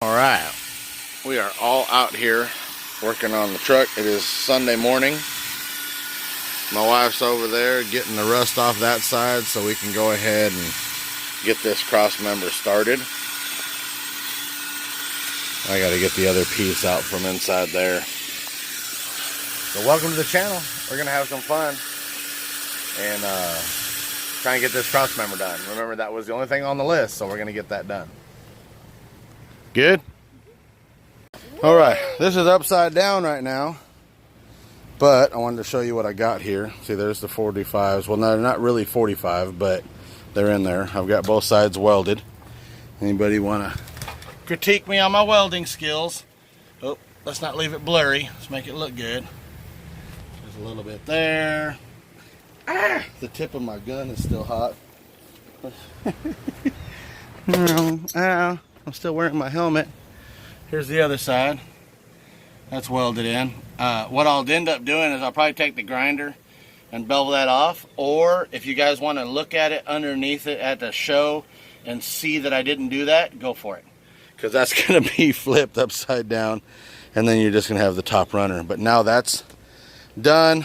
Alright, we are all out here working on the truck. It is Sunday morning. My wife's over there getting the rust off that side so we can go ahead and get this cross member started. I gotta get the other piece out from inside there. So welcome to the channel. We're gonna have some fun and try and get this cross member done. Remember, that was the only thing on the list, so we're gonna get that done. Good? Alright, this is upside down right now, but I wanted to show you what I got here. See, there's the 45s. Well, no, they're not really 45, but they're in there. I've got both sides welded. Anybody want to critique me on my welding skills? Oh, let's not leave it blurry. Let's make it look good. There's a little bit there. Ah, the tip of my gun is still hot. Ow. I'm still wearing my helmet. Here's the other side. That's welded in. What I'll end up doing is I'll probably take the grinder and bevel that off. Or if you guys want to look at it underneath it at the show and see that I didn't do that, go for it. Because that's going to be flipped upside down. And then you're just going to have the top runner. But now that's done.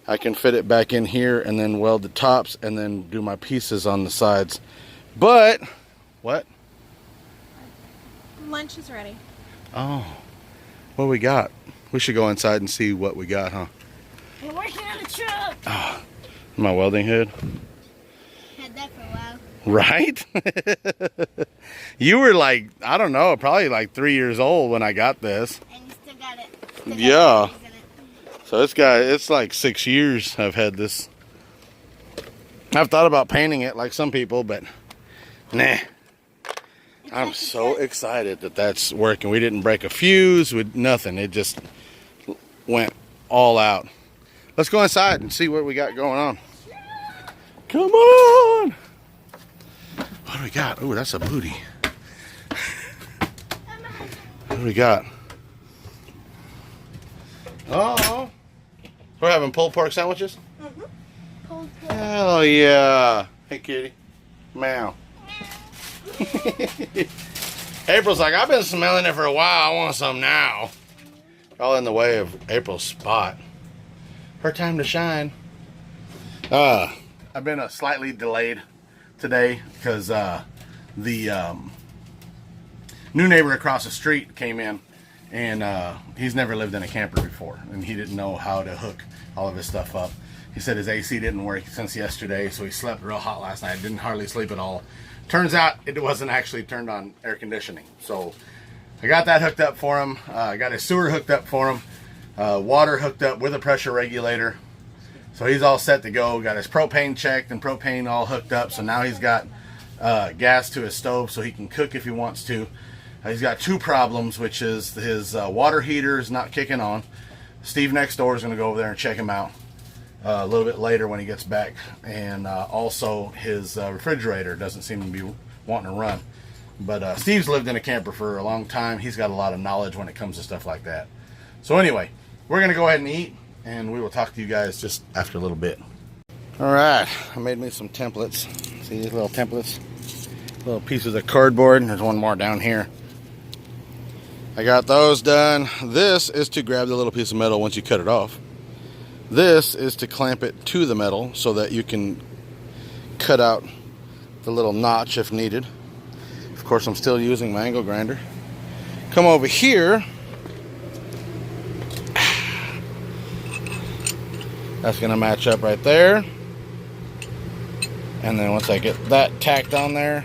I can fit it back in here and then weld the tops and then do my pieces on the sides. But, what? Lunch is ready. Oh, what we got? We should go inside and see what we got, huh? We're working on the truck. Oh, my welding hood. Had that for a while. Right? You were like, I don't know, probably like 3 years old when I got this. And you still got it. Yeah. So it's like 6 years I've had this. I've thought about painting it like some people, but nah. I'm so excited that that's working. We didn't break a fuse with nothing. It just went all out. Let's go inside and see what we got going on. Come on. What do we got? Oh, that's a booty. What do we got? Oh, we're having pulled pork sandwiches? Mm-hmm. Pulled pork. Hell yeah. Hey, kitty. Meow. April's like, I've been smelling it for a while. I want some now. All in the way of April's spot. Her time to shine. I've been slightly delayed today because the new neighbor across the street came in, and he's never lived in a camper before, and he didn't know how to hook all of his stuff up. He said his AC didn't work since yesterday, so he slept real hot last night. Didn't hardly sleep at all. Turns out it wasn't actually turned on air conditioning. So I got that hooked up for him. I got his sewer hooked up for him. Water hooked up with a pressure regulator. So he's all set to go. Got his propane checked and propane all hooked up. So now he's got gas to his stove so he can cook if he wants to. He's got two problems, which is his water heater is not kicking on. Steve next door is going to go over there and check him out a little bit later when he gets back, and also his refrigerator doesn't seem to be wanting to run. But Steve's lived in a camper for a long time. He's got a lot of knowledge when it comes to stuff like that. So anyway, we're gonna go ahead and eat, and we will talk to you guys just after a little bit. All right, I made me some templates. See these little templates, little pieces of cardboard, and there's one more down here. I got those done. This is to grab the little piece of metal once you cut it off. This is to clamp it to the metal so that you can cut out the little notch if needed. Of course, I'm still using my angle grinder. Come over here. That's going to match up right there. And then once I get that tacked on there,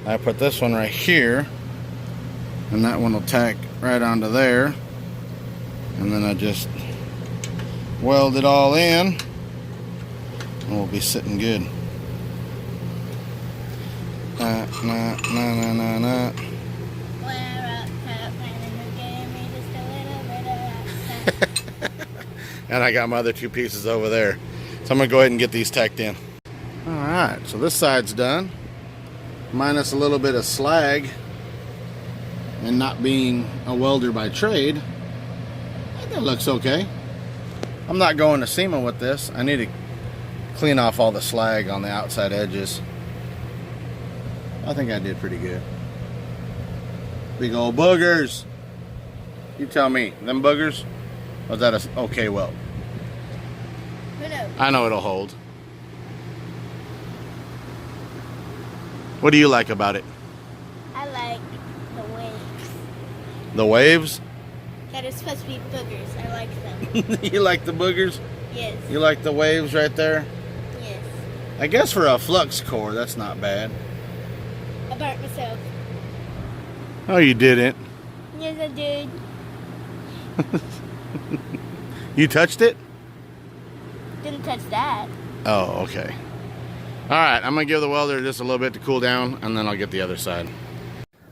I put this one right here. And that one will tack right onto there. And then I just weld it all in, and we'll be sitting good. And I got my other two pieces over there. So I'm going to go ahead and get these tacked in. Alright, so this side's done. Minus a little bit of slag. And not being a welder by trade, I think that looks okay. I'm not going to SEMA with this. I need to clean off all the slag on the outside edges. I think I did pretty good. Big old boogers. You tell me, them boogers? Was that a okay weld? Who knows? I know it'll hold. What do you like about it? I like the waves. The waves? That are supposed to be boogers. I like them. You like the boogers? Yes. You like the waves right there? Yes. I guess for a flux core, that's not bad. I burnt myself. Oh, you didn't. Yes, I did. You touched it? Didn't touch that. Oh, okay. Alright, I'm going to give the welder just a little bit to cool down, and then I'll get the other side.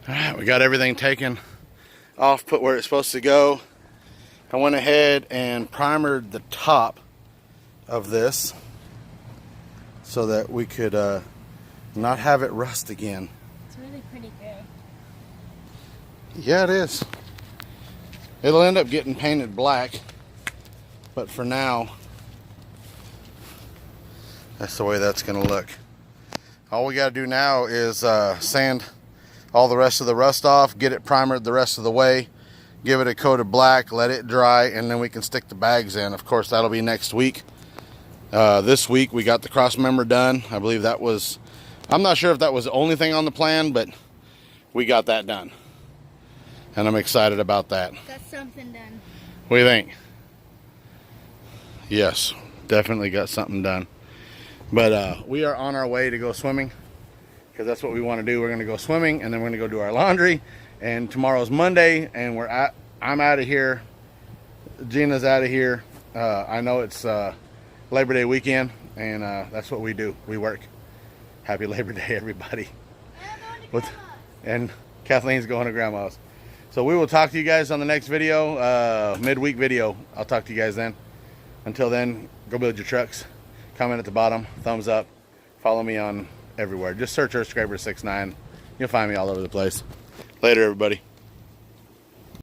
Alright, we got everything taken off, put where it's supposed to go. I went ahead and primered the top of this so that we could not have it rust again. It's really pretty gray. Yeah, it is. It'll end up getting painted black, but for now, that's the way that's going to look. All we got to do now is sand all the rest of the rust off, get it primered the rest of the way, give it a coat of black, let it dry, and then we can stick the bags in. Of course, that'll be next week. This week we got the cross member done. I believe that was, I'm not sure if that was the only thing on the plan, but we got that done. And I'm excited about that. Got something done. What do you think? Yes, definitely got something done. But we are on our way to go swimming, because that's what we want to do. We're going to go swimming, and then we're going to go do our laundry. And tomorrow's Monday, and I'm out of here. Gina's out of here. I know it's Labor Day weekend, and that's what we do. We work. Happy Labor Day, everybody. And Kathleen's going to Grandma's. So we will talk to you guys on the next video, midweek video. I'll talk to you guys then. Until then, go build your trucks. Comment at the bottom, thumbs up. Follow me on everywhere. Just search EarthScraper69. You'll find me all over the place. Later, everybody.